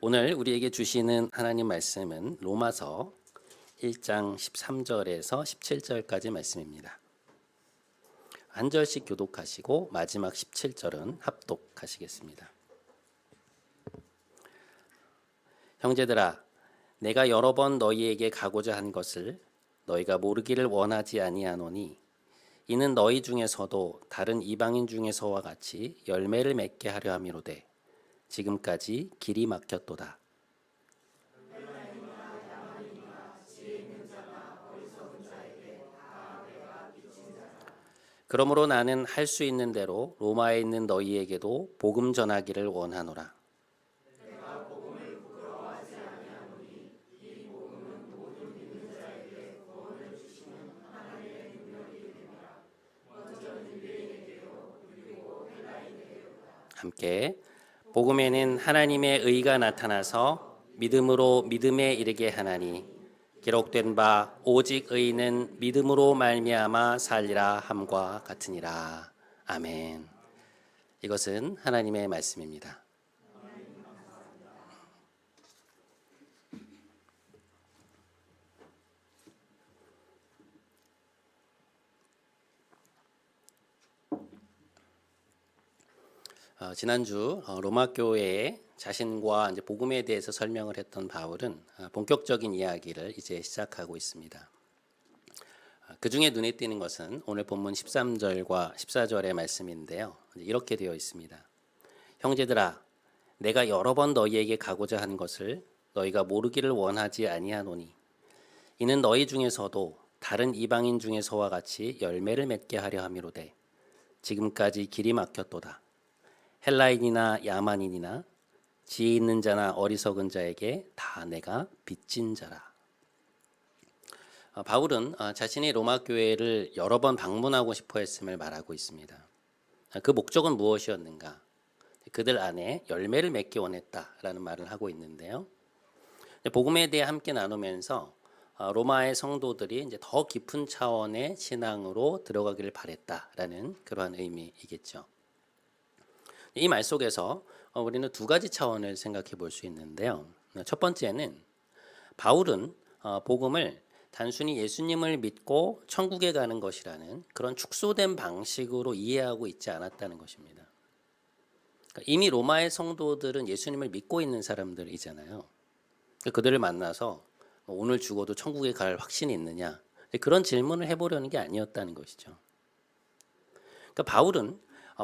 오늘 우리에게 주시는 하나님 말씀은 로마서 1장 13절에서 17절까지 말씀입니다. 한 절씩 교독하시고 마지막 17절은 합독하시겠습니다. 형제들아, 내가 여러 번 너희에게 가고자 한 것을 너희가 모르기를 원하지 아니하노니 이는 너희 중에서도 다른 이방인 중에서와 같이 열매를 맺게 하려 함이로되 지금까지 길이 막혔도다. 그러므로 나는 할 수 있는 대로 로마에 있는 너희에게도 복음 전하기를 원하노라. 함께 복음에는 하나님의 의가 나타나서 믿음으로 믿음에 이르게 하나니 기록된 바 오직 의인은 믿음으로 말미암아 살리라 함과 같으니라. 아멘. 이것은 하나님의 말씀입니다. 지난주 로마 교회에 자신과 이제 복음에 대해서 설명을 했던 바울은 본격적인 이야기를 이제 시작하고 있습니다. 그 중에 눈에 띄는 것은 오늘 본문 13절과 14절의 말씀인데요. 이렇게 되어 있습니다. 형제들아, 내가 여러 번 너희에게 가고자 한 것을 너희가 모르기를 원하지 아니하노니 이는 너희 중에서도 다른 이방인 중에서와 같이 열매를 맺게 하려 함이로되 지금까지 길이 막혔도다. 헬라인이나 야만인이나 지혜 있는 자나 어리석은 자에게 다 내가 빚진 자라. 바울은 자신이 로마 교회를 여러 번 방문하고 싶어 했음을 말하고 있습니다. 그 목적은 무엇이었는가? 그들 안에 열매를 맺기 원했다라는 말을 하고 있는데요. 복음에 대해 함께 나누면서 로마의 성도들이 이제 더 깊은 차원의 신앙으로 들어가기를 바랬다라는 그러한 의미이겠죠. 이 말 속에서 우리는 두 가지 차원을 생각해 볼 수 있는데요. 첫 번째는 바울은 복음을 단순히 예수님을 믿고 천국에 가는 것이라는 그런 축소된 방식으로 이해하고 있지 않았다는 것입니다. 이미 로마의 성도들은 예수님을 믿고 있는 사람들이잖아요. 그들을 만나서 오늘 죽어도 천국에 갈 확신이 있느냐, 그런 질문을 해보려는 게 아니었다는 것이죠. 그러니까 바울은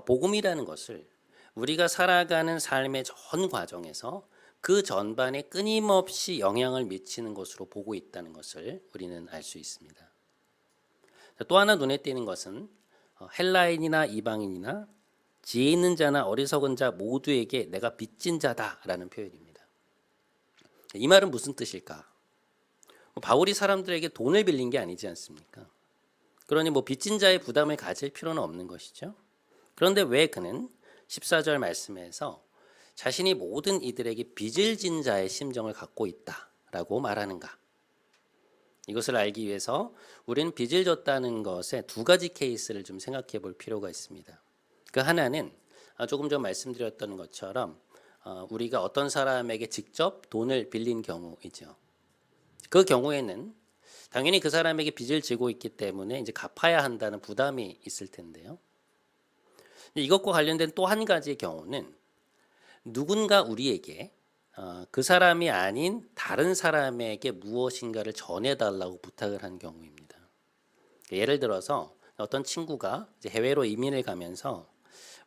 복음이라는 것을 우리가 살아가는 삶의 전 과정에서 그 전반에 끊임없이 영향을 미치는 것으로 보고 있다는 것을 우리는 알 수 있습니다. 또 하나 눈에 띄는 것은 헬라인이나 이방인이나 지혜 있는 자나 어리석은 자 모두에게 내가 빚진 자다라는 표현입니다. 이 말은 무슨 뜻일까? 바울이 사람들에게 돈을 빌린 게 아니지 않습니까? 그러니 빚진 자의 부담을 가질 필요는 없는 것이죠. 그런데 왜 그는 14절 말씀에서 자신이 모든 이들에게 빚을 진 자의 심정을 갖고 있다라고 말하는가? 이것을 알기 위해서 우리는 빚을 졌다는 것에 두 가지 케이스를 좀 생각해 볼 필요가 있습니다. 그 하나는 조금 전 말씀드렸던 것처럼 우리가 어떤 사람에게 직접 돈을 빌린 경우이죠. 그 경우에는 당연히 그 사람에게 빚을 지고 있기 때문에 이제 갚아야 한다는 부담이 있을 텐데요. 이것과 관련된 또 한 가지의 경우는 누군가 우리에게 그 사람이 아닌 다른 사람에게 무엇인가를 전해달라고 부탁을 한 경우입니다. 예를 들어서 어떤 친구가 이제 해외로 이민을 가면서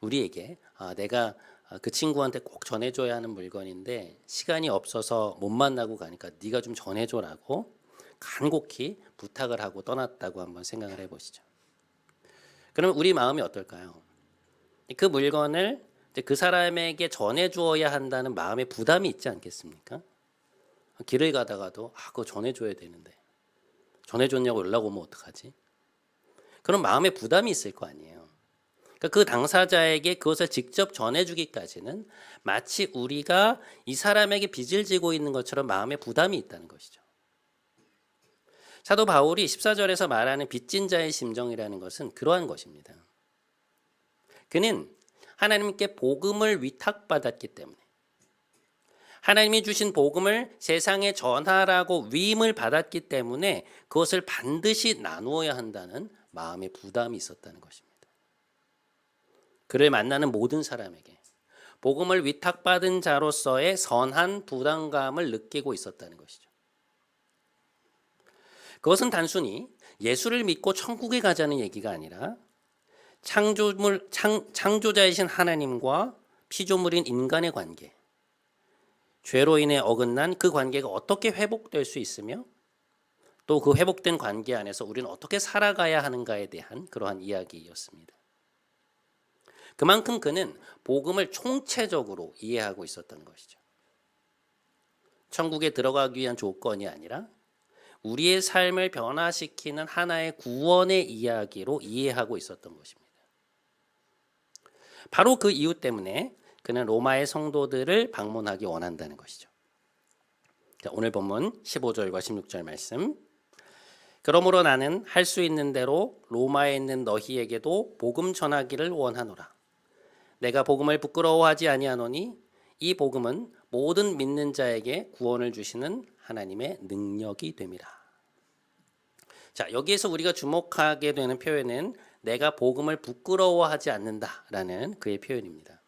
우리에게 내가 그 친구한테 꼭 전해줘야 하는 물건인데 시간이 없어서 못 만나고 가니까 네가 좀 전해줘라고 간곡히 부탁을 하고 떠났다고 한번 생각을 해보시죠. 그럼 우리 마음이 어떨까요? 그 물건을 그 사람에게 전해주어야 한다는 마음의 부담이 있지 않겠습니까? 길을 가다가도 그거 전해줘야 되는데 전해줬냐고 연락 오면 어떡하지? 그런 마음의 부담이 있을 거 아니에요. 그러니까 그 당사자에게 그것을 직접 전해주기까지는 마치 우리가 이 사람에게 빚을 지고 있는 것처럼 마음의 부담이 있다는 것이죠. 사도 바울이 14절에서 말하는 빚진 자의 심정이라는 것은 그러한 것입니다. 그는 하나님께 복음을 위탁받았기 때문에 하나님이 주신 복음을 세상에 전하라고 위임을 받았기 때문에 그것을 반드시 나누어야 한다는 마음의 부담이 있었다는 것입니다. 그를 만나는 모든 사람에게 복음을 위탁받은 자로서의 선한 부담감을 느끼고 있었다는 것이죠. 그것은 단순히 예수를 믿고 천국에 가자는 얘기가 아니라 창조자이신 하나님과 피조물인 인간의 관계, 죄로 인해 어긋난 그 관계가 어떻게 회복될 수 있으며 또 그 회복된 관계 안에서 우리는 어떻게 살아가야 하는가에 대한 그러한 이야기였습니다. 그만큼 그는 복음을 총체적으로 이해하고 있었던 것이죠. 천국에 들어가기 위한 조건이 아니라 우리의 삶을 변화시키는 하나의 구원의 이야기로 이해하고 있었던 것입니다. 바로 그 이유 때문에 그는 로마의 성도들을 방문하기 원한다는 것이죠. 자, 오늘 본문 15절과 16절 말씀. 그러므로 나는 할 수 있는 대로 로마에 있는 너희에게도 복음 전하기를 원하노라. 내가 복음을 부끄러워하지 아니하노니 이 복음은 모든 믿는 자에게 구원을 주시는 하나님의 능력이 됨이라. 자, 여기에서 우리가 주목하게 되는 표현은 내가 복음을 부끄러워하지 않는다라는 그의 표현입니다.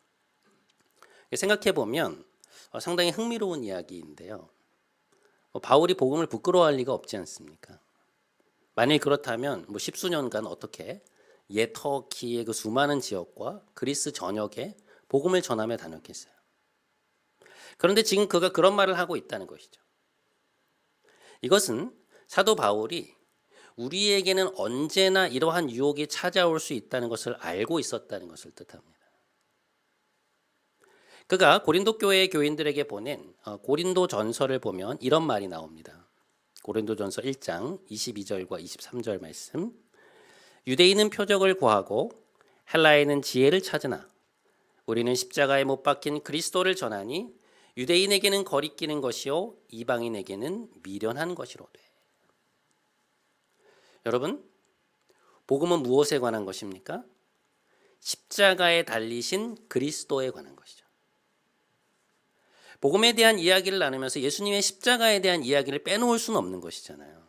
생각해 보면 상당히 흥미로운 이야기인데요. 바울이 복음을 부끄러워할 리가 없지 않습니까? 만일 그렇다면 십수년간 어떻게 터키의 그 수많은 지역과 그리스 전역에 복음을 전하며 다녔겠어요. 그런데 지금 그가 그런 말을 하고 있다는 것이죠. 이것은 사도 바울이 우리에게는 언제나 이러한 유혹이 찾아올 수 있다는 것을 알고 있었다는 것을 뜻합니다. 그가 고린도 교회의 교인들에게 보낸 고린도 전서를 보면 이런 말이 나옵니다. 고린도 전서 1장 22절과 23절 말씀. 유대인은 표적을 구하고 헬라인은 지혜를 찾으나 우리는 십자가에 못 박힌 그리스도를 전하니 유대인에게는 거리끼는 것이요 이방인에게는 미련한 것이로되. 여러분, 복음은 무엇에 관한 것입니까? 십자가에 달리신 그리스도에 관한 것이죠. 복음에 대한 이야기를 나누면서 예수님의 십자가에 대한 이야기를 빼놓을 수는 없는 것이잖아요.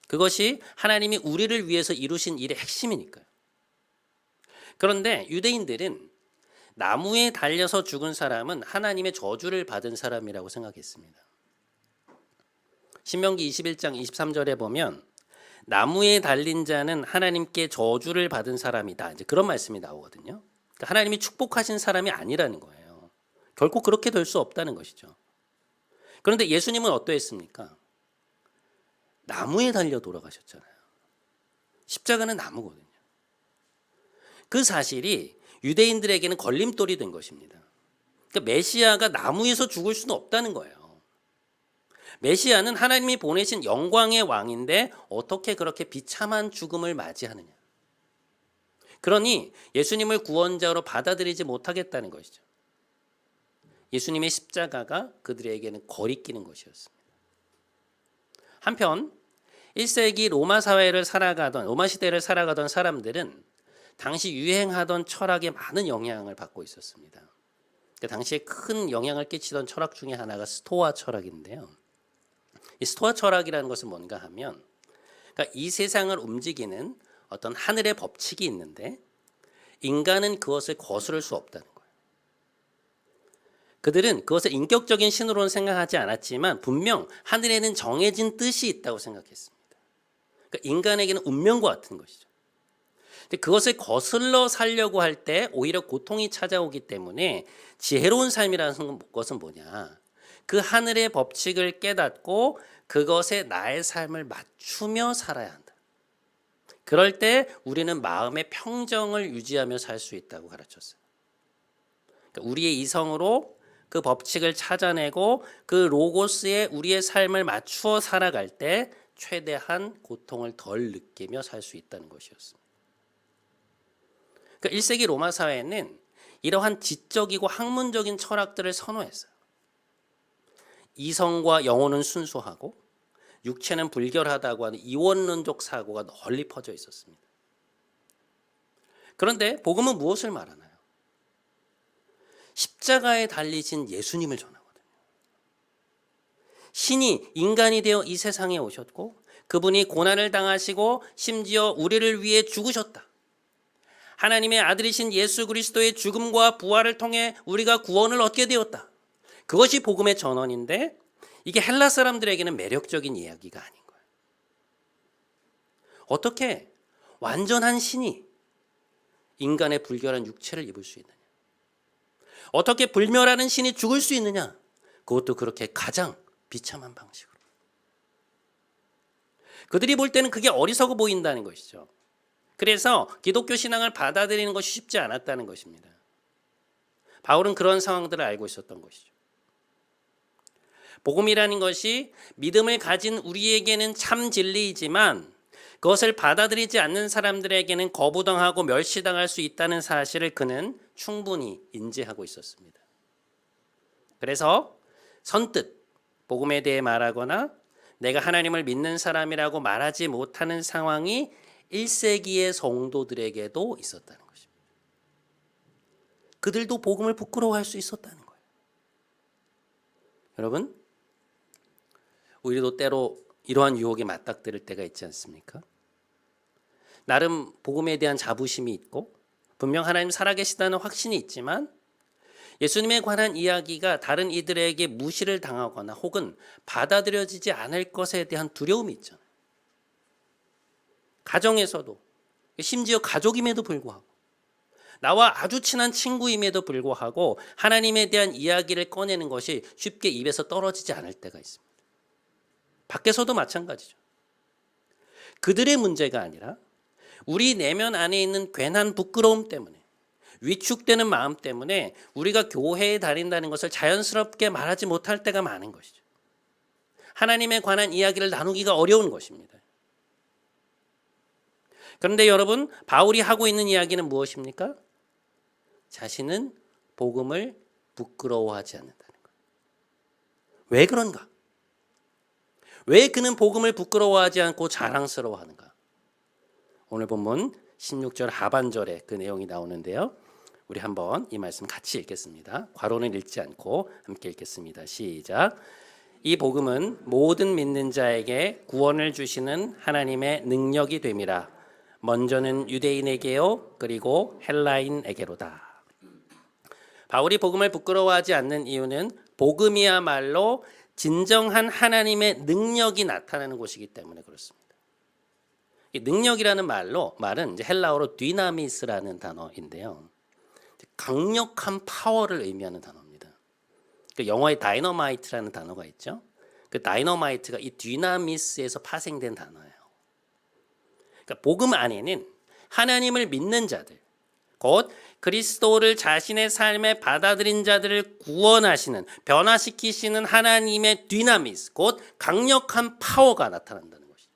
그것이 하나님이 우리를 위해서 이루신 일의 핵심이니까요. 그런데 유대인들은 나무에 달려서 죽은 사람은 하나님의 저주를 받은 사람이라고 생각했습니다. 신명기 21장 23절에 보면 나무에 달린 자는 하나님께 저주를 받은 사람이다. 이제 그런 말씀이 나오거든요. 그러니까 하나님이 축복하신 사람이 아니라는 거예요. 결코 그렇게 될 수 없다는 것이죠. 그런데 예수님은 어떠했습니까? 나무에 달려 돌아가셨잖아요. 십자가는 나무거든요. 그 사실이 유대인들에게는 걸림돌이 된 것입니다. 그러니까 메시아가 나무에서 죽을 수는 없다는 거예요. 메시아는 하나님이 보내신 영광의 왕인데 어떻게 그렇게 비참한 죽음을 맞이하느냐. 그러니 예수님을 구원자로 받아들이지 못하겠다는 것이죠. 예수님의 십자가가 그들에게는 거리끼는 것이었습니다. 한편 1세기 로마 시대를 살아가던 사람들은 당시 유행하던 철학에 많은 영향을 받고 있었습니다. 당시에 큰 영향을 끼치던 철학 중에 하나가 스토아 철학인데요. 이 스토아 철학이라는 것은 뭔가 하면 그러니까 이 세상을 움직이는 어떤 하늘의 법칙이 있는데 인간은 그것을 거스를 수 없다는 거예요. 그들은 그것을 인격적인 신으로는 생각하지 않았지만 분명 하늘에는 정해진 뜻이 있다고 생각했습니다. 그러니까 인간에게는 운명과 같은 것이죠. 근데 그것을 거슬러 살려고 할 때 오히려 고통이 찾아오기 때문에 지혜로운 삶이라는 것은 뭐냐? 그 하늘의 법칙을 깨닫고 그것에 나의 삶을 맞추며 살아야 한다. 그럴 때 우리는 마음의 평정을 유지하며 살 수 있다고 가르쳤어요. 그러니까 우리의 이성으로 그 법칙을 찾아내고 그 로고스에 우리의 삶을 맞추어 살아갈 때 최대한 고통을 덜 느끼며 살 수 있다는 것이었습니다. 그러니까 1세기 로마 사회는 이러한 지적이고 학문적인 철학들을 선호했어요. 이성과 영혼은 순수하고 육체는 불결하다고 하는 이원론적 사고가 널리 퍼져 있었습니다. 그런데 복음은 무엇을 말하나요? 십자가에 달리신 예수님을 전하거든요. 신이 인간이 되어 이 세상에 오셨고 그분이 고난을 당하시고 심지어 우리를 위해 죽으셨다. 하나님의 아들이신 예수 그리스도의 죽음과 부활을 통해 우리가 구원을 얻게 되었다. 그것이 복음의 전원인데 이게 헬라 사람들에게는 매력적인 이야기가 아닌 거예요. 어떻게 완전한 신이 인간의 불결한 육체를 입을 수 있느냐? 어떻게 불멸하는 신이 죽을 수 있느냐? 그것도 그렇게 가장 비참한 방식으로. 그들이 볼 때는 그게 어리석어 보인다는 것이죠. 그래서 기독교 신앙을 받아들이는 것이 쉽지 않았다는 것입니다. 바울은 그런 상황들을 알고 있었던 것이죠. 복음이라는 것이 믿음을 가진 우리에게는 참 진리이지만 그것을 받아들이지 않는 사람들에게는 거부당하고 멸시당할 수 있다는 사실을 그는 충분히 인지하고 있었습니다. 그래서 선뜻 복음에 대해 말하거나 내가 하나님을 믿는 사람이라고 말하지 못하는 상황이 1세기의 성도들에게도 있었다는 것입니다. 그들도 복음을 부끄러워할 수 있었다는 거예요. 여러분, 우리도 때로 이러한 유혹에 맞닥뜨릴 때가 있지 않습니까? 나름 복음에 대한 자부심이 있고 분명 하나님 살아계시다는 확신이 있지만 예수님에 관한 이야기가 다른 이들에게 무시를 당하거나 혹은 받아들여지지 않을 것에 대한 두려움이 있잖아요. 가정에서도 심지어 가족임에도 불구하고 나와 아주 친한 친구임에도 불구하고 하나님에 대한 이야기를 꺼내는 것이 쉽게 입에서 떨어지지 않을 때가 있습니다. 밖에서도 마찬가지죠. 그들의 문제가 아니라 우리 내면 안에 있는 괜한 부끄러움 때문에 위축되는 마음 때문에 우리가 교회에 다닌다는 것을 자연스럽게 말하지 못할 때가 많은 것이죠. 하나님에 관한 이야기를 나누기가 어려운 것입니다. 그런데 여러분, 바울이 하고 있는 이야기는 무엇입니까? 자신은 복음을 부끄러워하지 않는다는 거예요. 왜 그런가? 왜 그는 복음을 부끄러워하지 않고 자랑스러워하는가? 오늘 본문 16절 하반절에 그 내용이 나오는데요. 우리 한번 이 말씀 같이 읽겠습니다. 괄호는 읽지 않고 함께 읽겠습니다. 시작. 이 복음은 모든 믿는 자에게 구원을 주시는 하나님의 능력이 됨이라. 먼저는 유대인에게요, 그리고 헬라인에게로다. 바울이 복음을 부끄러워하지 않는 이유는 복음이야말로 진정한 하나님의 능력이 나타나는 곳이기 때문에 그렇습니다. 이 능력이라는 말은 이제 헬라어로 디나미스라는 단어인데요. 강력한 파워를 의미하는 단어입니다. 그 영어에 다이너마이트라는 단어가 있죠. 그 다이너마이트가 이 디나미스에서 파생된 단어예요. 그러니까 복음 안에는 하나님을 믿는 자들, 곧 그리스도를 자신의 삶에 받아들인 자들을 구원하시는, 변화시키시는 하나님의 디나미스, 곧 강력한 파워가 나타난다는 것이죠.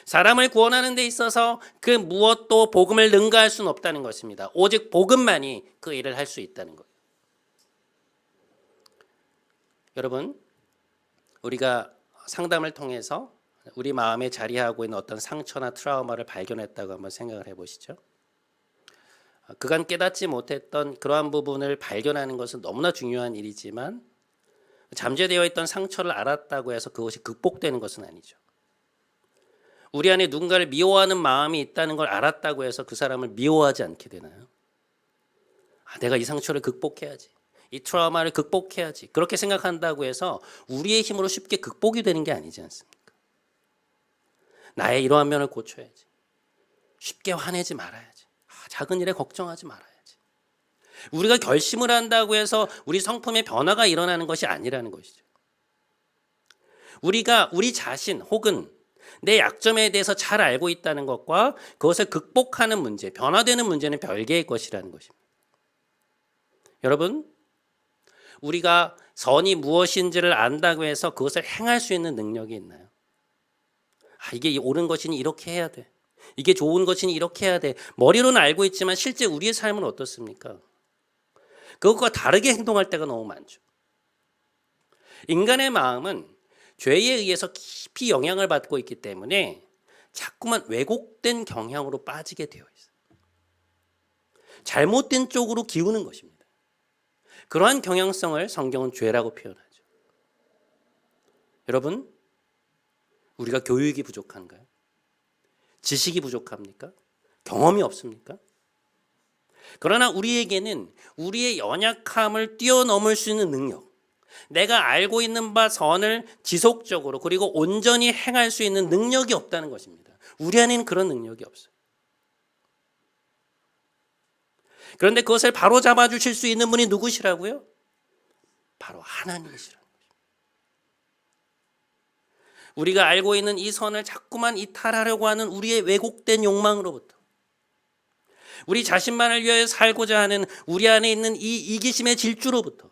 사람을 구원하는 데 있어서 그 무엇도 복음을 능가할 수는 없다는 것입니다. 오직 복음만이 그 일을 할 수 있다는 거예요. 여러분, 우리가 상담을 통해서 우리 마음에 자리하고 있는 어떤 상처나 트라우마를 발견했다고 한번 생각을 해보시죠. 그간 깨닫지 못했던 그러한 부분을 발견하는 것은 너무나 중요한 일이지만 잠재되어 있던 상처를 알았다고 해서 그것이 극복되는 것은 아니죠. 우리 안에 누군가를 미워하는 마음이 있다는 걸 알았다고 해서 그 사람을 미워하지 않게 되나요? 내가 이 상처를 극복해야지. 이 트라우마를 극복해야지. 그렇게 생각한다고 해서 우리의 힘으로 쉽게 극복이 되는 게 아니지 않습니까? 나의 이러한 면을 고쳐야지. 쉽게 화내지 말아야지. 작은 일에 걱정하지 말아야지. 우리가 결심을 한다고 해서 우리 성품의 변화가 일어나는 것이 아니라는 것이죠. 우리가 우리 자신 혹은 내 약점에 대해서 잘 알고 있다는 것과 그것을 극복하는 문제, 변화되는 문제는 별개의 것이라는 것입니다. 여러분, 우리가 선이 무엇인지를 안다고 해서 그것을 행할 수 있는 능력이 있나요? 이게 옳은 것이니 이렇게 해야 돼. 이게 좋은 것이니 이렇게 해야 돼. 머리로는 알고 있지만 실제 우리의 삶은 어떻습니까? 그것과 다르게 행동할 때가 너무 많죠. 인간의 마음은 죄에 의해서 깊이 영향을 받고 있기 때문에 자꾸만 왜곡된 경향으로 빠지게 되어 있어요. 잘못된 쪽으로 기우는 것입니다. 그러한 경향성을 성경은 죄라고 표현하죠. 여러분, 우리가 교육이 부족한가요? 지식이 부족합니까? 경험이 없습니까? 그러나 우리에게는 우리의 연약함을 뛰어넘을 수 있는 능력, 내가 알고 있는 바 선을 지속적으로 그리고 온전히 행할 수 있는 능력이 없다는 것입니다. 우리 안에는 그런 능력이 없어요. 그런데 그것을 바로잡아 주실 수 있는 분이 누구시라고요? 바로 하나님이시라는 것입니다. 우리가 알고 있는 이 선을 자꾸만 이탈하려고 하는 우리의 왜곡된 욕망으로부터, 우리 자신만을 위하여 살고자 하는 우리 안에 있는 이 이기심의 질주로부터,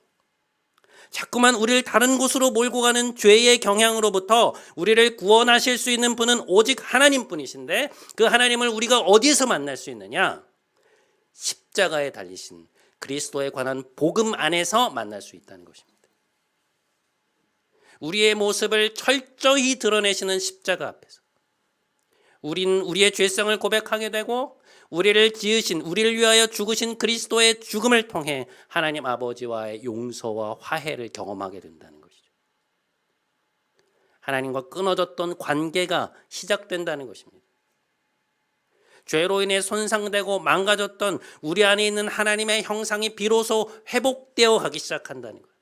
자꾸만 우리를 다른 곳으로 몰고 가는 죄의 경향으로부터 우리를 구원하실 수 있는 분은 오직 하나님뿐이신데, 그 하나님을 우리가 어디에서 만날 수 있느냐? 십자가에 달리신 그리스도에 관한 복음 안에서 만날 수 있다는 것입니다. 우리의 모습을 철저히 드러내시는 십자가 앞에서 우리는 우리의 죄성을 고백하게 되고, 우리를 지으신, 우리를 위하여 죽으신 그리스도의 죽음을 통해 하나님 아버지와의 용서와 화해를 경험하게 된다는 것이죠. 하나님과 끊어졌던 관계가 시작된다는 것입니다. 죄로 인해 손상되고 망가졌던 우리 안에 있는 하나님의 형상이 비로소 회복되어 가기 시작한다는 거예요.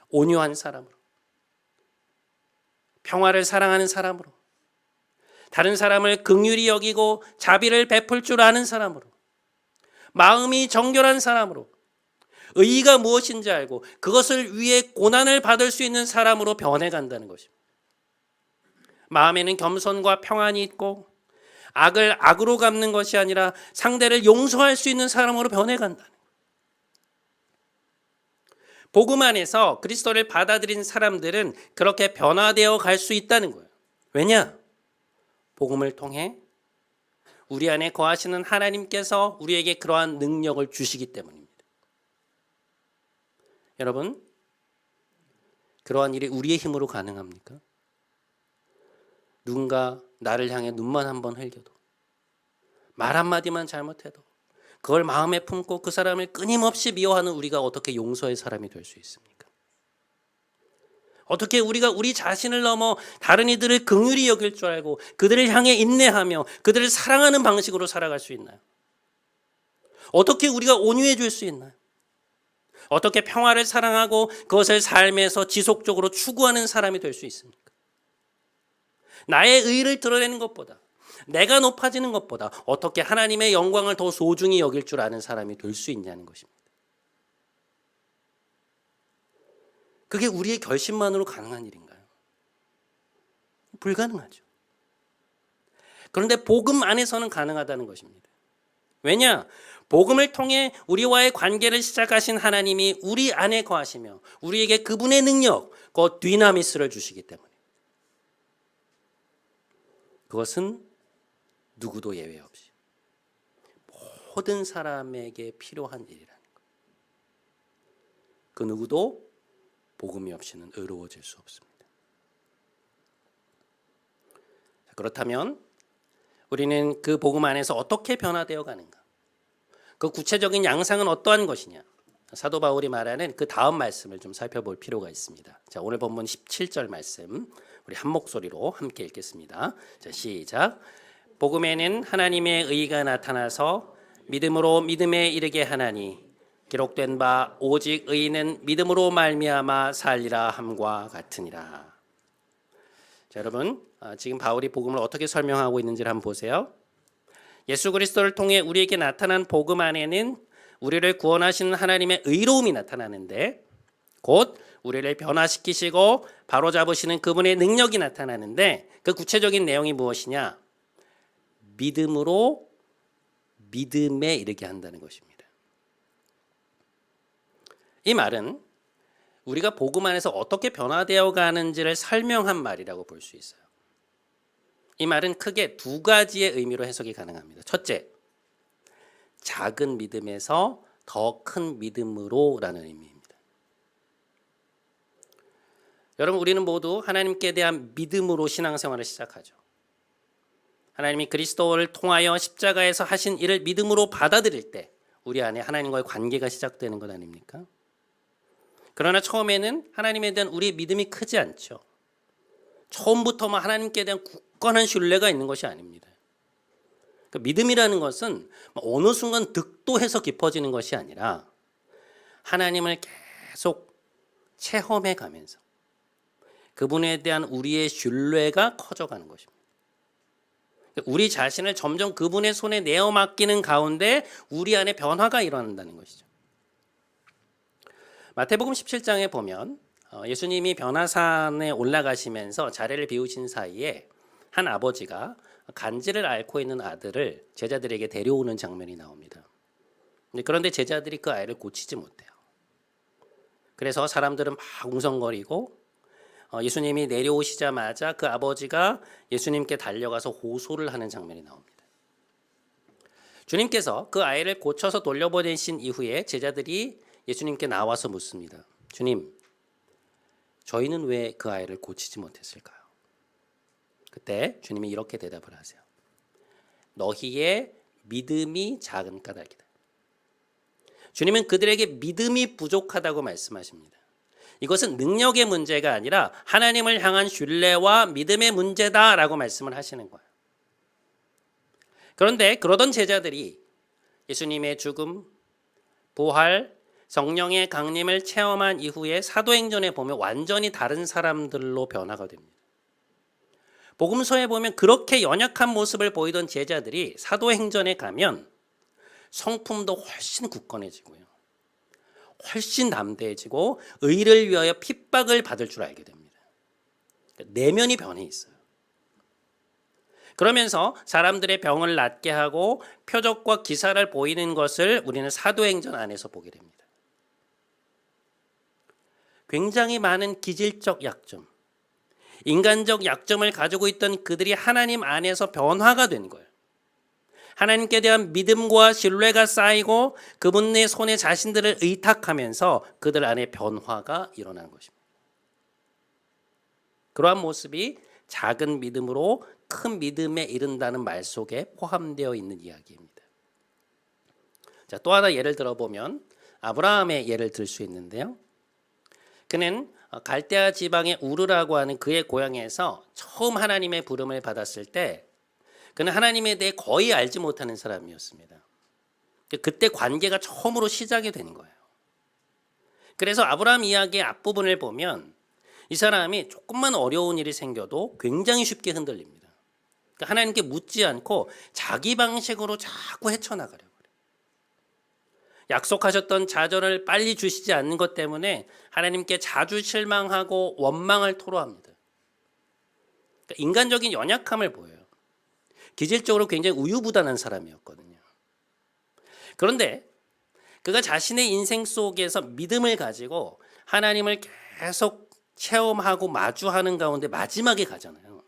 온유한 사람으로, 평화를 사랑하는 사람으로, 다른 사람을 긍휼히 여기고 자비를 베풀 줄 아는 사람으로, 마음이 정결한 사람으로, 의의가 무엇인지 알고 그것을 위해 고난을 받을 수 있는 사람으로 변해간다는 것입니다. 마음에는 겸손과 평안이 있고 악을 악으로 갚는 것이 아니라 상대를 용서할 수 있는 사람으로 변해간다는 거예요. 복음 안에서 그리스도를 받아들인 사람들은 그렇게 변화되어 갈 수 있다는 거예요. 왜냐? 복음을 통해 우리 안에 거하시는 하나님께서 우리에게 그러한 능력을 주시기 때문입니다. 여러분, 그러한 일이 우리의 힘으로 가능합니까? 누군가 나를 향해 눈만 한번 흘겨도, 말 한마디만 잘못해도 그걸 마음에 품고 그 사람을 끊임없이 미워하는 우리가 어떻게 용서의 사람이 될 수 있습니까? 어떻게 우리가 우리 자신을 넘어 다른 이들을 긍휼히 여길 줄 알고 그들을 향해 인내하며 그들을 사랑하는 방식으로 살아갈 수 있나요? 어떻게 우리가 온유해 줄 수 있나요? 어떻게 평화를 사랑하고 그것을 삶에서 지속적으로 추구하는 사람이 될 수 있습니까? 나의 의의를 드러내는 것보다, 내가 높아지는 것보다 어떻게 하나님의 영광을 더 소중히 여길 줄 아는 사람이 될 수 있냐는 것입니다. 그게 우리의 결심만으로 가능한 일인가요? 불가능하죠. 그런데 복음 안에서는 가능하다는 것입니다. 왜냐? 복음을 통해 우리와의 관계를 시작하신 하나님이 우리 안에 거하시며 우리에게 그분의 능력, 그 디나미스를 주시기 때문에, 그것은 누구도 예외 없이 모든 사람에게 필요한 일이라는 것. 그 누구도 복음이 없이는 의로워질 수 없습니다. 그렇다면 우리는 그 복음 안에서 어떻게 변화되어 가는가? 그 구체적인 양상은 어떠한 것이냐? 사도 바울이 말하는 그 다음 말씀을 좀 살펴볼 필요가 있습니다. 자, 오늘 본문 17절 말씀 우리 한 목소리로 함께 읽겠습니다. 자, 시작. 복음에는 하나님의 의가 나타나서 믿음으로 믿음에 이르게 하나니 기록된 바 오직 의인은 믿음으로 말미암아 살리라 함과 같으니라. 자, 여러분, 지금 바울이 복음을 어떻게 설명하고 있는지를 한번 보세요. 예수 그리스도를 통해 우리에게 나타난 복음 안에는 우리를 구원하시는 하나님의 의로움이 나타나는데, 곧 우리를 변화시키시고 바로잡으시는 그분의 능력이 나타나는데, 그 구체적인 내용이 무엇이냐? 믿음으로 믿음에 이르게 한다는 것입니다. 이 말은 우리가 복음 안에서 어떻게 변화되어 가는지를 설명한 말이라고 볼 수 있어요. 이 말은 크게 두 가지의 의미로 해석이 가능합니다. 첫째, 작은 믿음에서 더 큰 믿음으로라는 의미입니다. 여러분, 우리는 모두 하나님께 대한 믿음으로 신앙생활을 시작하죠. 하나님이 그리스도를 통하여 십자가에서 하신 일을 믿음으로 받아들일 때 우리 안에 하나님과의 관계가 시작되는 것 아닙니까? 그러나 처음에는 하나님에 대한 우리의 믿음이 크지 않죠. 처음부터 하나님께 대한 굳건한 신뢰가 있는 것이 아닙니다. 그러니까 믿음이라는 것은 어느 순간 득도해서 깊어지는 것이 아니라 하나님을 계속 체험해 가면서 그분에 대한 우리의 신뢰가 커져가는 것입니다. 우리 자신을 점점 그분의 손에 내어 맡기는 가운데 우리 안에 변화가 일어난다는 것이죠. 마태복음 17장에 보면 예수님이 변화산에 올라가시면서 자리를 비우신 사이에 한 아버지가 간질을 앓고 있는 아들을 제자들에게 데려오는 장면이 나옵니다. 그런데 제자들이 그 아이를 고치지 못해요. 그래서 사람들은 막 웅성거리고 예수님이 내려오시자마자 그 아버지가 예수님께 달려가서 호소를 하는 장면이 나옵니다. 주님께서 그 아이를 고쳐서 돌려보내신 이후에 제자들이 예수님께 나와서 묻습니다. 주님, 저희는 왜 그 아이를 고치지 못했을까요? 그때 주님이 이렇게 대답을 하세요. 너희의 믿음이 작은 까닭이다. 주님은 그들에게 믿음이 부족하다고 말씀하십니다. 이것은 능력의 문제가 아니라 하나님을 향한 신뢰와 믿음의 문제다라고 말씀을 하시는 거예요. 그런데 그러던 제자들이 예수님의 죽음, 부활, 성령의 강림을 체험한 이후에 사도행전에 보면 완전히 다른 사람들로 변화가 됩니다. 복음서에 보면 그렇게 연약한 모습을 보이던 제자들이 사도행전에 가면 성품도 훨씬 굳건해지고요. 훨씬 담대해지고 의를 위하여 핍박을 받을 줄 알게 됩니다. 내면이 변해 있어요. 그러면서 사람들의 병을 낫게 하고 표적과 기사를 보이는 것을 우리는 사도행전 안에서 보게 됩니다. 굉장히 많은 기질적 약점, 인간적 약점을 가지고 있던 그들이 하나님 안에서 변화가 된 거예요. 하나님께 대한 믿음과 신뢰가 쌓이고 그분의 손에 자신들을 의탁하면서 그들 안에 변화가 일어난 것입니다. 그러한 모습이 작은 믿음으로 큰 믿음에 이른다는 말 속에 포함되어 있는 이야기입니다. 자, 또 하나 예를 들어보면 아브라함의 예를 들 수 있는데요. 그는 갈대아 지방의 우르라고 하는 그의 고향에서 처음 하나님의 부름을 받았을 때 그는 하나님에 대해 거의 알지 못하는 사람이었습니다. 그때 관계가 처음으로 시작이 된 거예요. 그래서 아브라함 이야기의 앞부분을 보면 이 사람이 조금만 어려운 일이 생겨도 굉장히 쉽게 흔들립니다. 그러니까 하나님께 묻지 않고 자기 방식으로 자꾸 헤쳐나가려고 그래요. 약속하셨던 자전을 빨리 주시지 않는 것 때문에 하나님께 자주 실망하고 원망을 토로합니다. 그러니까 인간적인 연약함을 보여요. 기질적으로 굉장히 우유부단한 사람이었거든요. 그런데 그가 자신의 인생 속에서 믿음을 가지고 하나님을 계속 체험하고 마주하는 가운데 마지막에 가잖아요.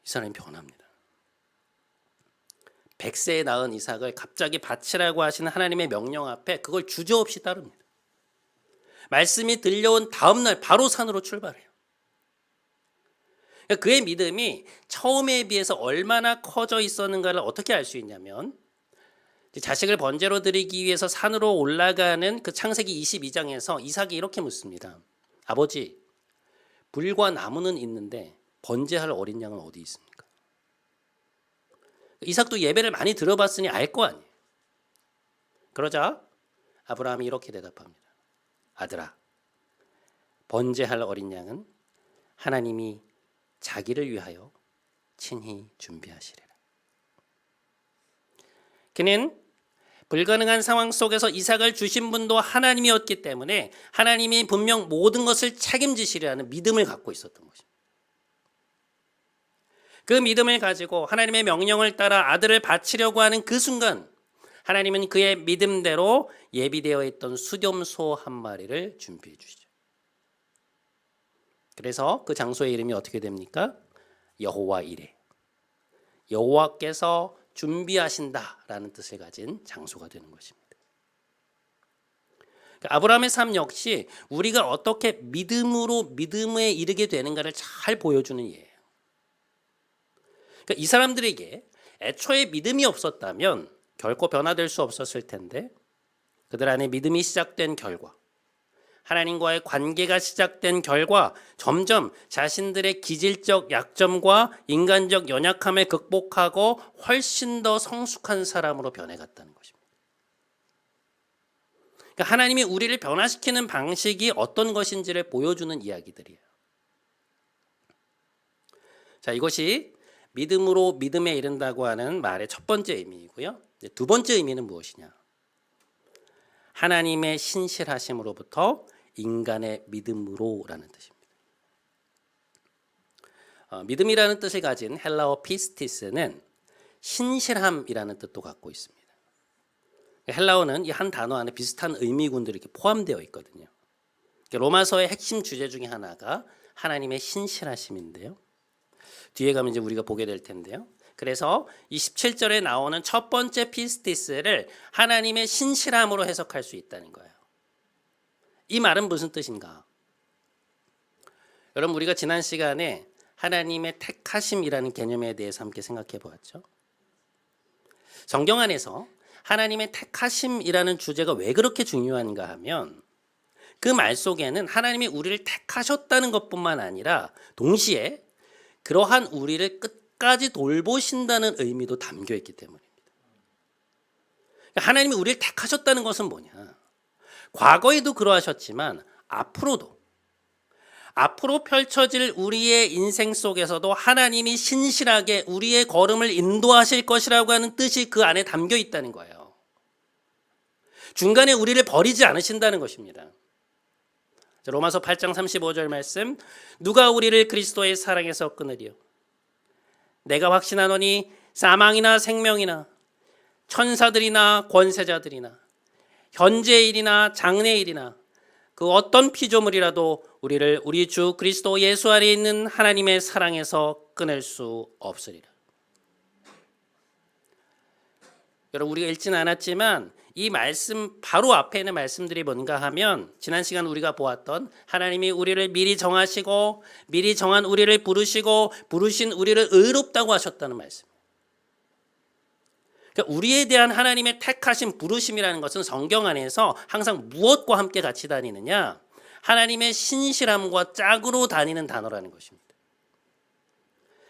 이 사람이 변합니다. 100세에 낳은 이삭을 갑자기 바치라고 하시는 하나님의 명령 앞에 그걸 주저없이 따릅니다. 말씀이 들려온 다음 날 바로 산으로 출발해요. 그의 믿음이 처음에 비해서 얼마나 커져 있었는가를 어떻게 알 수 있냐면 자식을 번제로 드리기 위해서 산으로 올라가는 그 창세기 22장에서 이삭이 이렇게 묻습니다. 아버지, 불과 나무는 있는데 번제할 어린 양은 어디 있습니까? 이삭도 예배를 많이 들어봤으니 알 거 아니에요. 그러자 아브라함이 이렇게 대답합니다. 아들아, 번제할 어린 양은 하나님이 자기를 위하여 친히 준비하시리라. 그는 불가능한 상황 속에서 이삭을 주신 분도 하나님이었기 때문에 하나님이 분명 모든 것을 책임지시리라는 믿음을 갖고 있었던 것입니다. 그 믿음을 가지고 하나님의 명령을 따라 아들을 바치려고 하는 그 순간 하나님은 그의 믿음대로 예비되어 있던 수렴소 한 마리를 준비해 주시죠. 그래서 그 장소의 이름이 어떻게 됩니까? 여호와 이레. 여호와께서 준비하신다라는 뜻을 가진 장소가 되는 것입니다. 아브라함의 삶 역시 우리가 어떻게 믿음으로 믿음에 이르게 되는가를 잘 보여주는 예예요. 그러니까 이 사람들에게 애초에 믿음이 없었다면 결코 변화될 수 없었을 텐데 그들 안에 믿음이 시작된 결과 하나님과의 관계가 시작된 결과 점점 자신들의 기질적 약점과 인간적 연약함을 극복하고 훨씬 더 성숙한 사람으로 변해갔다는 것입니다. 그러니까 하나님이 우리를 변화시키는 방식이 어떤 것인지를 보여주는 이야기들이에요. 자, 이것이 믿음으로 믿음에 이른다고 하는 말의 첫 번째 의미이고요. 두 번째 의미는 무엇이냐? 하나님의 신실하심으로부터 인간의 믿음으로라는 뜻입니다. 믿음이라는 뜻을 가진 헬라어 피스티스는 신실함이라는 뜻도 갖고 있습니다. 헬라어는 이 한 단어 안에 비슷한 의미군들이 이렇게 포함되어 있거든요. 로마서의 핵심 주제 중에 하나가 하나님의 신실하심인데요. 뒤에 가면 이제 우리가 보게 될 텐데요. 그래서 이 17절에 나오는 첫 번째 피스티스를 하나님의 신실함으로 해석할 수 있다는 거예요. 이 말은 무슨 뜻인가? 여러분, 우리가 지난 시간에 하나님의 택하심이라는 개념에 대해서 함께 생각해 보았죠. 성경 안에서 하나님의 택하심이라는 주제가 왜 그렇게 중요한가 하면 그 말 속에는 하나님이 우리를 택하셨다는 것뿐만 아니라 동시에 그러한 우리를 끝까지 돌보신다는 의미도 담겨 있기 때문입니다. 하나님이 우리를 택하셨다는 것은 뭐냐? 과거에도 그러하셨지만 앞으로 펼쳐질 우리의 인생 속에서도 하나님이 신실하게 우리의 걸음을 인도하실 것이라고 하는 뜻이 그 안에 담겨 있다는 거예요. 중간에 우리를 버리지 않으신다는 것입니다. 로마서 8장 35절 말씀, 누가 우리를 그리스도의 사랑에서 끊으리요? 내가 확신하노니 사망이나 생명이나 천사들이나 권세자들이나 현재일이나 장래일이나 그 어떤 피조물이라도 우리를 우리 주 그리스도 예수 안에 있는 하나님의 사랑에서 끊을 수 없으리라. 여러분, 우리가 읽지는 않았지만 이 말씀 바로 앞에 있는 말씀들이 뭔가 하면 지난 시간 우리가 보았던 하나님이 우리를 미리 정하시고 미리 정한 우리를 부르시고 부르신 우리를 의롭다고 하셨다는 말씀. 그러니까 우리에 대한 하나님의 택하신 부르심이라는 것은 성경 안에서 항상 무엇과 함께 같이 다니느냐? 하나님의 신실함과 짝으로 다니는 단어라는 것입니다.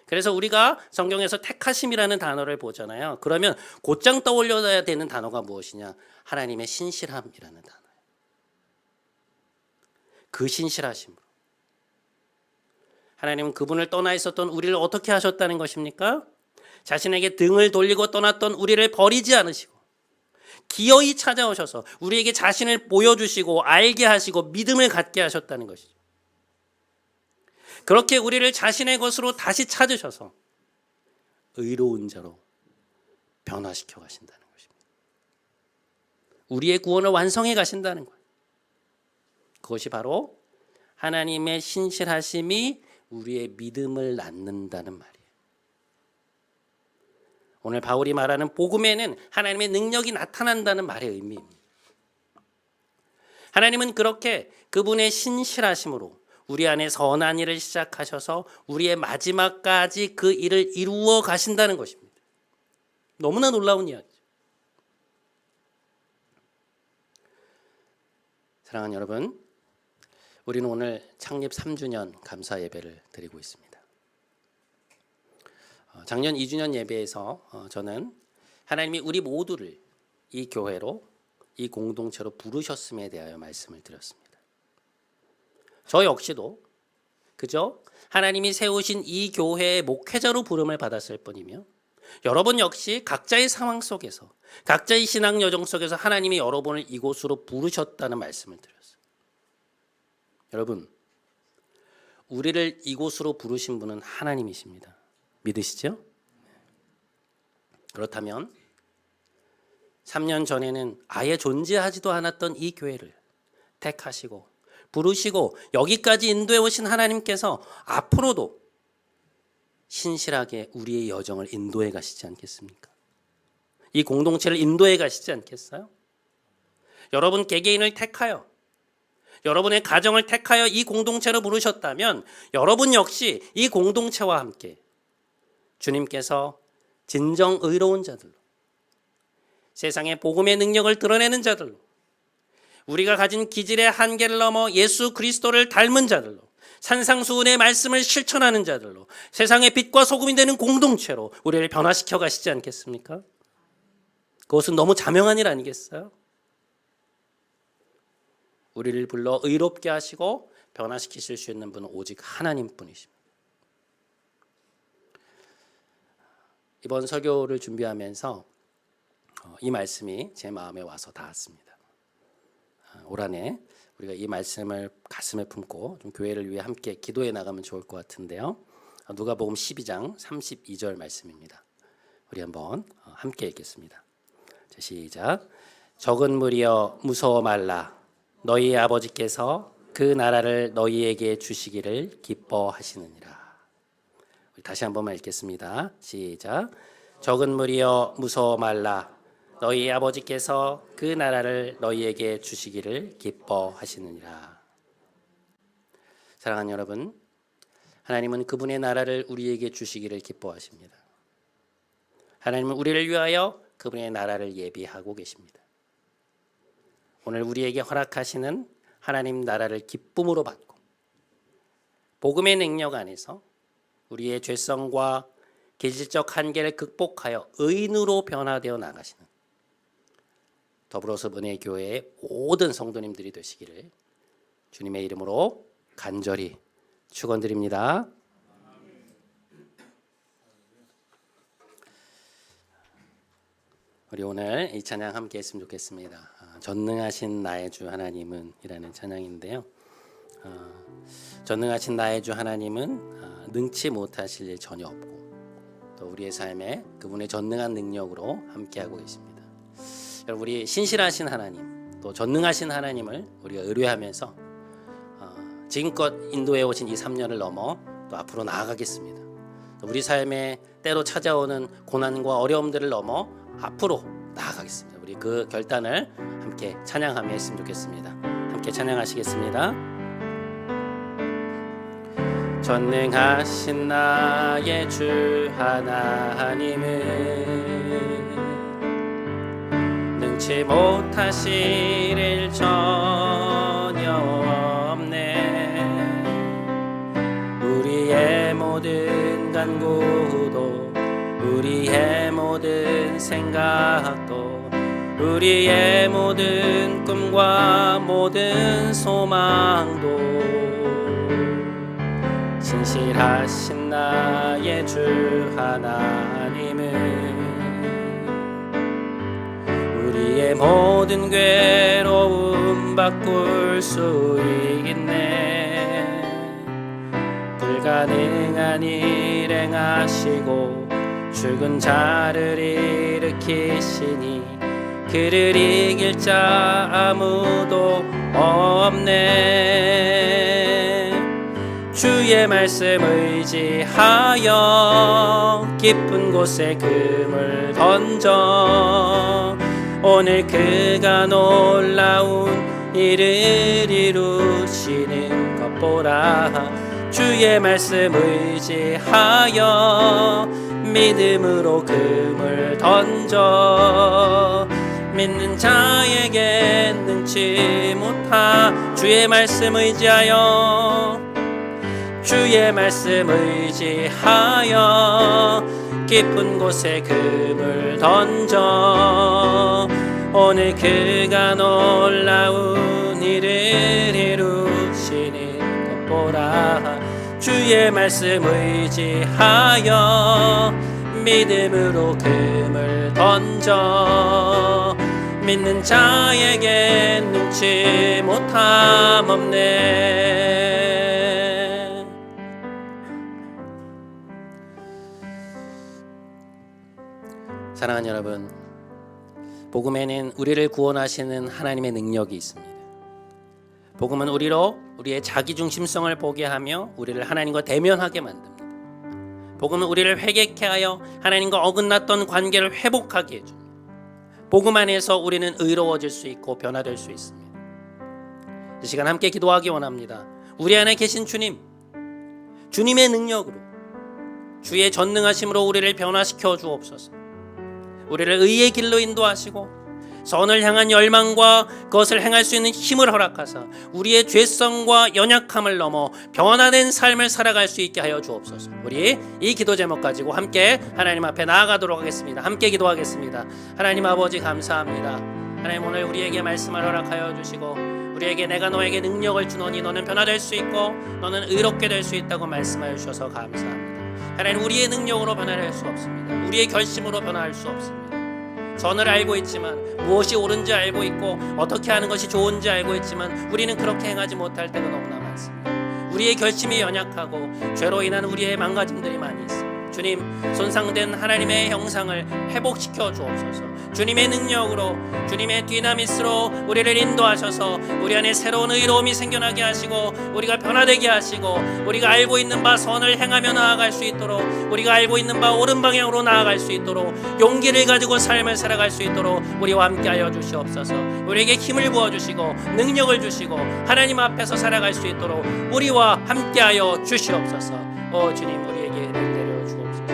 그래서 우리가 성경에서 택하심이라는 단어를 보잖아요. 그러면 곧장 떠올려야 되는 단어가 무엇이냐? 하나님의 신실함이라는 단어예요. 그 신실하심으로. 하나님은 그분을 떠나 있었던 우리를 어떻게 하셨다는 것입니까? 자신에게 등을 돌리고 떠났던 우리를 버리지 않으시고 기어이 찾아오셔서 우리에게 자신을 보여주시고 알게 하시고 믿음을 갖게 하셨다는 것이죠. 그렇게 우리를 자신의 것으로 다시 찾으셔서 의로운 자로 변화시켜 가신다는 것입니다. 우리의 구원을 완성해 가신다는 거예요. 그것이 바로 하나님의 신실하심이 우리의 믿음을 낳는다는 말이에요. 오늘 바울이 말하는 복음에는 하나님의 능력이 나타난다는 말의 의미입니다. 하나님은 그렇게 그분의 신실하심으로 우리 안에 선한 일을 시작하셔서 우리의 마지막까지 그 일을 이루어 가신다는 것입니다. 너무나 놀라운 이야기죠. 사랑하는 여러분, 우리는 오늘 창립 3주년 감사 예배를 드리고 있습니다. 작년 2주년 예배에서 저는 하나님이 우리 모두를 이 교회로, 이 공동체로 부르셨음에 대하여 말씀을 드렸습니다. 저 역시도 그저 하나님이 세우신 이 교회의 목회자로 부름을 받았을 뿐이며 여러분 역시 각자의 상황 속에서 각자의 신앙 여정 속에서 하나님이 여러분을 이곳으로 부르셨다는 말씀을 드렸어요. 여러분, 우리를 이곳으로 부르신 분은 하나님이십니다. 믿으시죠? 그렇다면 3년 전에는 아예 존재하지도 않았던 이 교회를 택하시고 부르시고 여기까지 인도해 오신 하나님께서 앞으로도 신실하게 우리의 여정을 인도해 가시지 않겠습니까? 이 공동체를 인도해 가시지 않겠어요? 여러분 개개인을 택하여 여러분의 가정을 택하여 이 공동체로 부르셨다면 여러분 역시 이 공동체와 함께 주님께서 진정 의로운 자들로 세상의 복음의 능력을 드러내는 자들로 우리가 가진 기질의 한계를 넘어 예수 그리스도를 닮은 자들로, 산상수훈의 말씀을 실천하는 자들로, 세상의 빛과 소금이 되는 공동체로 우리를 변화시켜 가시지 않겠습니까? 그것은 너무 자명한 일 아니겠어요? 우리를 불러 의롭게 하시고 변화시키실 수 있는 분은 오직 하나님뿐이십니다. 이번 설교를 준비하면서 이 말씀이 제 마음에 와서 닿았습니다. 올 한해 우리가 이 말씀을 가슴에 품고 좀 교회를 위해 함께 기도해 나가면 좋을 것 같은데요. 누가복음 12장 32절 말씀입니다. 우리 한번 함께 읽겠습니다. 자, 시작. 적은 무리여 무서워 말라. 너희 아버지께서 그 나라를 너희에게 주시기를 기뻐하시느니라. 우리 다시 한 번만 읽겠습니다. 시작. 적은 무리여 무서워 말라. 너희 아버지께서 그 나라를 너희에게 주시기를 기뻐하시느니라. 사랑하는 여러분, 하나님은 그분의 나라를 우리에게 주시기를 기뻐하십니다. 하나님은 우리를 위하여 그분의 나라를 예비하고 계십니다. 오늘 우리에게 허락하시는 하나님 나라를 기쁨으로 받고 복음의 능력 안에서 우리의 죄성과 기질적 한계를 극복하여 의인으로 변화되어 나가시는 더불어서 은혜교회의 모든 성도님들이 되시기를 주님의 이름으로 간절히 축원드립니다. 우리 오늘 이 찬양 함께 했으면 좋겠습니다. 전능하신 나의 주 하나님은 이라는 찬양인데요. 전능하신 나의 주 하나님은 능치 못하실 일 전혀 없고 또 우리의 삶에 그분의 전능한 능력으로 함께하고 계십니다. 여러분, 우리 신실하신 하나님 또 전능하신 하나님을 우리가 의뢰하면서 지금껏 인도해 오신 이 3년을 넘어 또 앞으로 나아가겠습니다. 우리 삶에 때로 찾아오는 고난과 어려움들을 넘어 앞으로 나아가겠습니다. 우리 그 결단을 함께 찬양하며 했으면 좋겠습니다. 함께 찬양하시겠습니다. 전능하신 나의 주 하나님은 능치 못하실 일 전혀 없네. 우리의 모든 간구도 우리의 모든 생각도 우리의 모든 꿈과 모든 소망도 신실하신 나의 주 하나님은 우리의 모든 괴로움 바꿀 수 있네. 불가능한 일 행하시고 죽은 자를 일으키시니 그를 이길 자 아무도 없네. 주의 말씀 의지하여 깊은 곳에 금을 던져 오늘 그가 놀라운 일을 이루시는 것 보라. 주의 말씀 의지하여 믿음으로 금을 던져 믿는 자에게 능치 못하. 주의 말씀 의지하여 주의 말씀 의지하여 깊은 곳에 금을 던져 오늘 그가 놀라운 일을 이루시는 것 보라. 주의 말씀 의지하여 믿음으로 금을 던져 믿는 자에게 능치 못함 없네. 사랑하는 여러분, 복음에는 우리를 구원하시는 하나님의 능력이 있습니다. 복음은 우리의 자기중심성을 보게 하며 우리를 하나님과 대면하게 만듭니다. 복음은 우리를 회개케 하여 하나님과 어긋났던 관계를 회복하게 해줍니다. 복음 안에서 우리는 의로워질 수 있고 변화될 수 있습니다. 이 시간 함께 기도하기 원합니다. 우리 안에 계신 주님, 주님의 능력으로 주의 전능하심으로 우리를 변화시켜 주옵소서. 우리를 의의 길로 인도하시고 선을 향한 열망과 그것을 행할 수 있는 힘을 허락하사 우리의 죄성과 연약함을 넘어 변화된 삶을 살아갈 수 있게 하여 주옵소서. 우리 이 기도 제목 가지고 함께 하나님 앞에 나아가도록 하겠습니다. 함께 기도하겠습니다. 하나님 아버지 감사합니다. 하나님 오늘 우리에게 말씀을 허락하여 주시고 우리에게 내가 너에게 능력을 주노니 너는 변화될 수 있고 너는 의롭게 될 수 있다고 말씀하여 주셔서 감사합니다. 하나님 우리의 능력으로 변화할 수 없습니다. 우리의 결심으로 변화할 수 없습니다. 선을 알고 있지만 무엇이 옳은지 알고 있고 어떻게 하는 것이 좋은지 알고 있지만 우리는 그렇게 행하지 못할 때가 너무나 많습니다. 우리의 결심이 연약하고 죄로 인한 우리의 망가짐들이 많이 있습니다. 주님, 손상된 하나님의 형상을 회복시켜 주옵소서. 주님의 능력으로, 주님의 디나미스로 우리를 인도하셔서 우리 안에 새로운 의로움이 생겨나게 하시고 우리가 변화되게 하시고 우리가 알고 있는 바 선을 행하며 나아갈 수 있도록, 우리가 알고 있는 바 옳은 방향으로 나아갈 수 있도록, 용기를 가지고 삶을 살아갈 수 있도록 우리와 함께하여 주시옵소서. 우리에게 힘을 부어주시고 능력을 주시고 하나님 앞에서 살아갈 수 있도록 우리와 함께하여 주시옵소서. 주님, 우리에게 내려 주옵소서.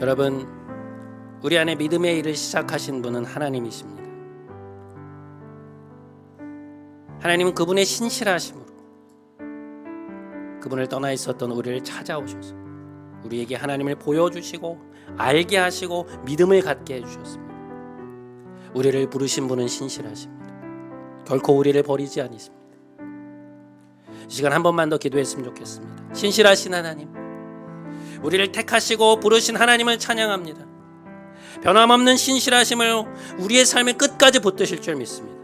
여러분, 우리 안에 믿음의 일을 시작하신 분은 하나님이십니다. 하나님은 그분의 신실하심으로 그분을 떠나 있었던 우리를 찾아오셔서 우리에게 하나님을 보여주시고 알게 하시고 믿음을 갖게 해주셨습니다. 우리를 부르신 분은 신실하십니다. 결코 우리를 버리지 않으십니다. 이 시간 한 번만 더 기도했으면 좋겠습니다. 신실하신 하나님, 우리를 택하시고 부르신 하나님을 찬양합니다. 변함없는 신실하심을 우리의 삶의 끝까지 붙드실 줄 믿습니다.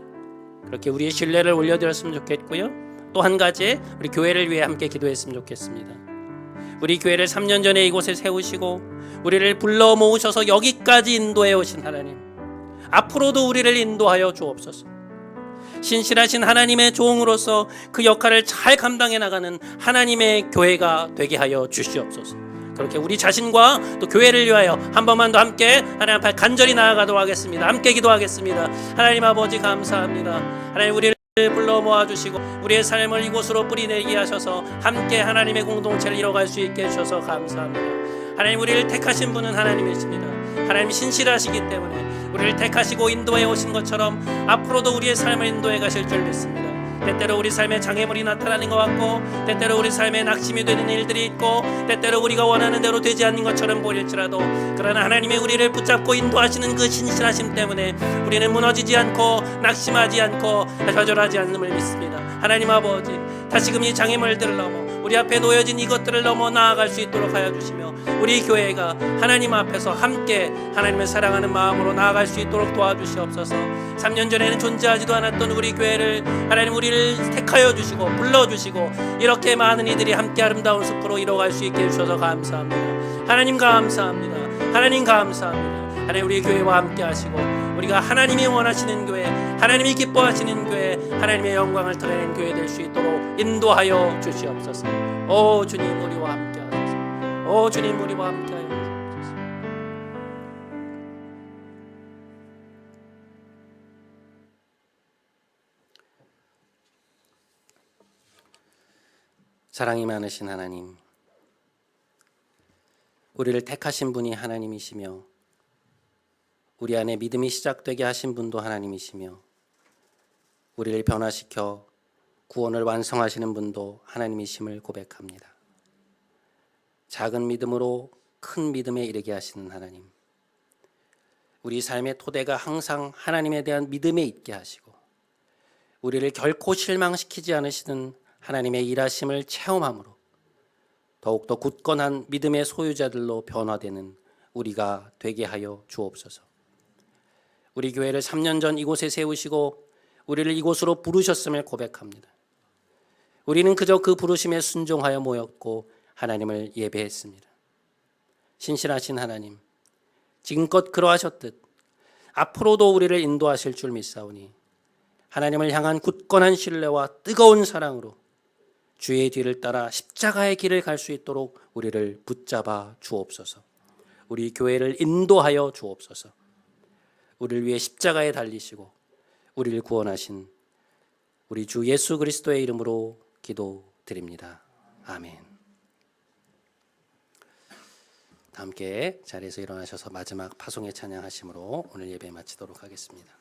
그렇게 우리의 신뢰를 올려드렸으면 좋겠고요. 또 한 가지, 우리 교회를 위해 함께 기도했으면 좋겠습니다. 우리 교회를 3년 전에 이곳에 세우시고 우리를 불러 모으셔서 여기까지 인도해 오신 하나님, 앞으로도 우리를 인도하여 주옵소서. 신실하신 하나님의 종으로서 그 역할을 잘 감당해 나가는 하나님의 교회가 되게 하여 주시옵소서. 그렇게 우리 자신과 또 교회를 위하여 한 번만 더 함께 하나님 앞에 간절히 나아가도록 하겠습니다. 함께 기도하겠습니다. 하나님 아버지 감사합니다. 하나님 우리를 불러 모아주시고 우리의 삶을 이곳으로 뿌리내게 하셔서 함께 하나님의 공동체를 이뤄갈 수 있게 해주셔서 감사합니다. 하나님 우리를 택하신 분은 하나님이십니다. 하나님 신실하시기 때문에 우리를 택하시고 인도해 오신 것처럼 앞으로도 우리의 삶을 인도해 가실 줄 믿습니다. 때때로 우리 삶에 장애물이 나타나는 것 같고 때때로 우리 삶에 낙심이 되는 일들이 있고 때때로 우리가 원하는 대로 되지 않는 것처럼 보일지라도 그러나 하나님이 우리를 붙잡고 인도하시는 그 신실하심 때문에 우리는 무너지지 않고 낙심하지 않고 좌절하지 않음을 믿습니다. 하나님 아버지, 다시금 이 장애물들을 넘어 우리 앞에 놓여진 이것들을 넘어 나아갈 수 있도록 하여 주시며 우리 교회가 하나님 앞에서 함께 하나님을 사랑하는 마음으로 나아갈 수 있도록 도와주시옵소서. 3년 전에는 존재하지도 않았던 우리 교회를 하나님 우리를 택하여 주시고 불러주시고 이렇게 많은 이들이 함께 아름다운 숲으로 이뤄갈 수 있게 해주셔서 감사합니다. 하나님 감사합니다. 하나님 감사합니다. 하나님 우리 교회와 함께 하시고 우리가 하나님이 원하시는 교회, 하나님이 기뻐하시는 교회, 하나님의 영광을 드러내는 교회 될 수 있도록 인도하여 주시옵소서. 오 주님 우리와 함께 하소서. 오 주님 우리와 함께 하여 주옵소서. 사랑이 많으신 하나님, 우리를 택하신 분이 하나님이시며 우리 안에 믿음이 시작되게 하신 분도 하나님이시며 우리를 변화시켜 구원을 완성하시는 분도 하나님이심을 고백합니다. 작은 믿음으로 큰 믿음에 이르게 하시는 하나님, 우리 삶의 토대가 항상 하나님에 대한 믿음에 있게 하시고 우리를 결코 실망시키지 않으시는 하나님의 일하심을 체험함으로 더욱더 굳건한 믿음의 소유자들로 변화되는 우리가 되게 하여 주옵소서. 우리 교회를 3년 전 이곳에 세우시고 우리를 이곳으로 부르셨음을 고백합니다. 우리는 그저 그 부르심에 순종하여 모였고 하나님을 예배했습니다. 신실하신 하나님, 지금껏 그러하셨듯 앞으로도 우리를 인도하실 줄 믿사오니 하나님을 향한 굳건한 신뢰와 뜨거운 사랑으로 주의 뒤를 따라 십자가의 길을 갈 수 있도록 우리를 붙잡아 주옵소서. 우리 교회를 인도하여 주옵소서. 우리를 위해 십자가에 달리시고 우리를 구원하신 우리 주 예수 그리스도의 이름으로 기도드립니다. 아멘. 다 함께 자리에서 일어나셔서 마지막 파송의 찬양하심으로 오늘 예배 마치도록 하겠습니다.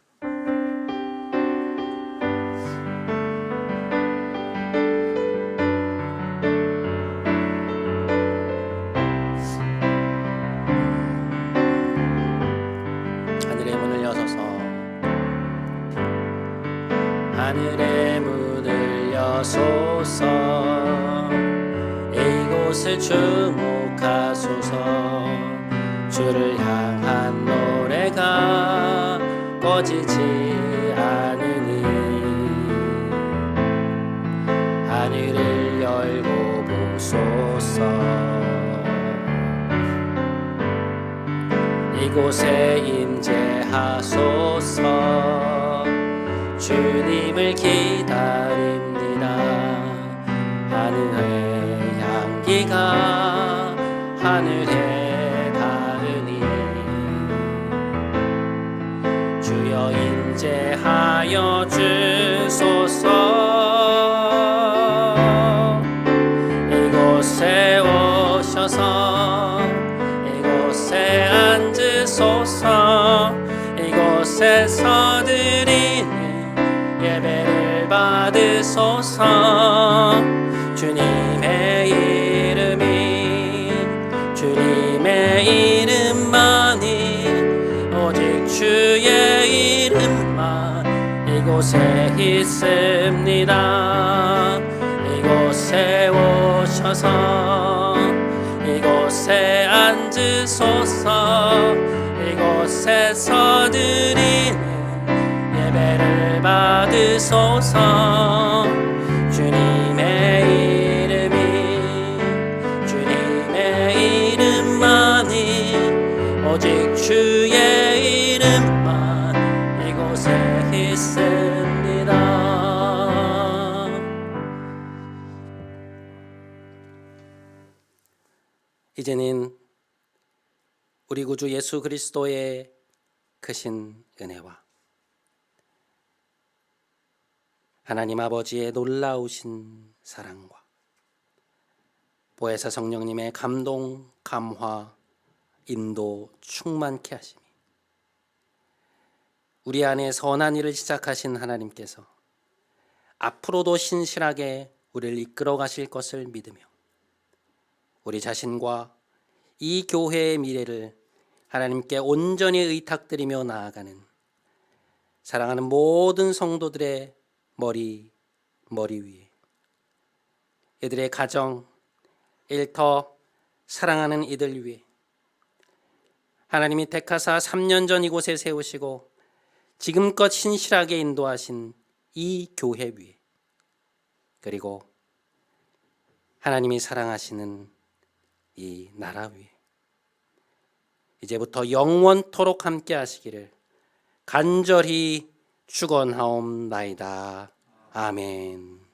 하늘의 문을 여소서 하늘의 문을 여소서 이곳을 주목하소서 주를 향한 노래가 꺼지지 않으니 하늘을 열고 보소서 이곳에 임재하소서 주님을 기다립니다. 하늘의 향기가 하늘에 닿으니 주여 임재하여 주소서 이곳에 오셔서 이곳에 앉으소서 이곳에서 드리는 예배를 받으소서 주님의 이름이 주님의 이름만이 오직 주의 이름만 이곳에 있습니다. 이곳에 오셔서 이곳에 앉으소서 이곳에서 드리는 예배를 받으소서 주님의 이름이 주님의 이름만이 오직 주의 이름만 이곳에 있습니다. 이제는 우리 구주 예수 그리스도의 크신 은혜와 하나님 아버지의 놀라우신 사랑과 보혜사 성령님의 감동, 감화, 인도 충만케 하심이 우리 안에 선한 일을 시작하신 하나님께서 앞으로도 신실하게 우리를 이끌어 가실 것을 믿으며 우리 자신과 이 교회의 미래를 하나님께 온전히 의탁드리며 나아가는 사랑하는 모든 성도들의 머리 위에 이들의 가정, 일터, 사랑하는 이들 위에 하나님이 택하사 3년 전 이곳에 세우시고 지금껏 신실하게 인도하신 이 교회 위에 그리고 하나님이 사랑하시는 이 나라 위에 이제부터 영원토록 함께 하시기를 간절히 축원하옵나이다. 아멘.